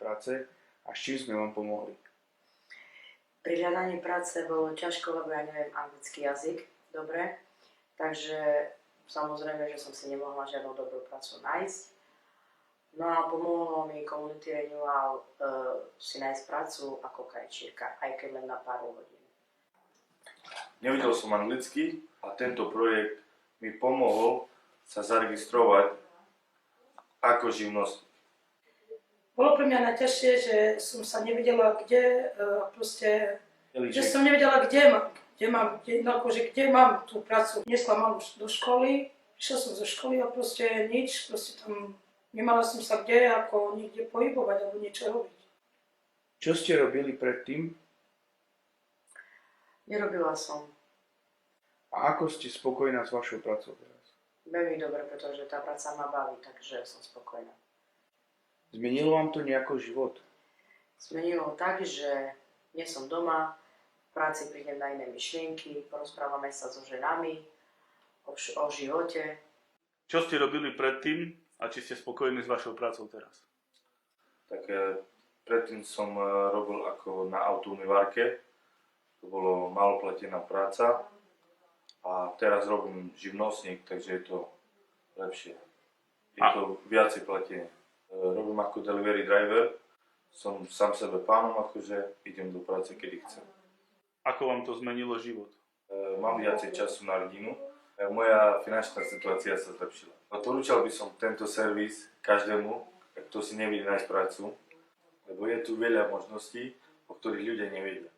práce a s čím sme vám pomohli? Pri hľadaní práce bolo ťažko, lebo ja neviem anglický jazyk, dobre, takže samozrejme, že som si nemohla žiadnu dobrú prácu nájsť. No a pomohlo mi Community Renewal si nájsť prácu ako krajčírka, aj keď len na pár hodín. Nevedel som anglicky a tento projekt mi pomohol sa zaregistrovať ako živnostník. Bolo pre mňa najťažšie, že som sa nevedela kde, že som nevedela, kde mám tú prácu. Nesla mám do školy, prišla som zo školy a nič, tam nemala som sa kde, ako niekde pohybovať alebo niečo robiť. Čo ste robili predtým? Nerobila som. A ako ste spokojná s vašou prácou teraz? Veľmi dobre, pretože tá práca ma baví, takže som spokojná. Zmenilo vám to nejako život? Zmenilo tak, že nie som doma, v práci prídem na iné myšlienky, porozprávame sa so ženami o živote. Čo ste robili predtým a či ste spokojní s vašou prácou teraz? Tak predtým som robil ako na autoumývarke, to bolo maloplatená práca a teraz robím živnostník, takže je to lepšie. Je to viacej platenie. Robím ako delivery driver, som sám sebe pánom, akože idem do práce, kedy chcem. Ako vám to zmenilo život? Mám viacej času na rodinu, moja finančná situácia sa zlepšila. Odporúčal by som tento servis každému, kto si nevie nájsť prácu, lebo je tu veľa možností, o ktorých ľudia nevedia.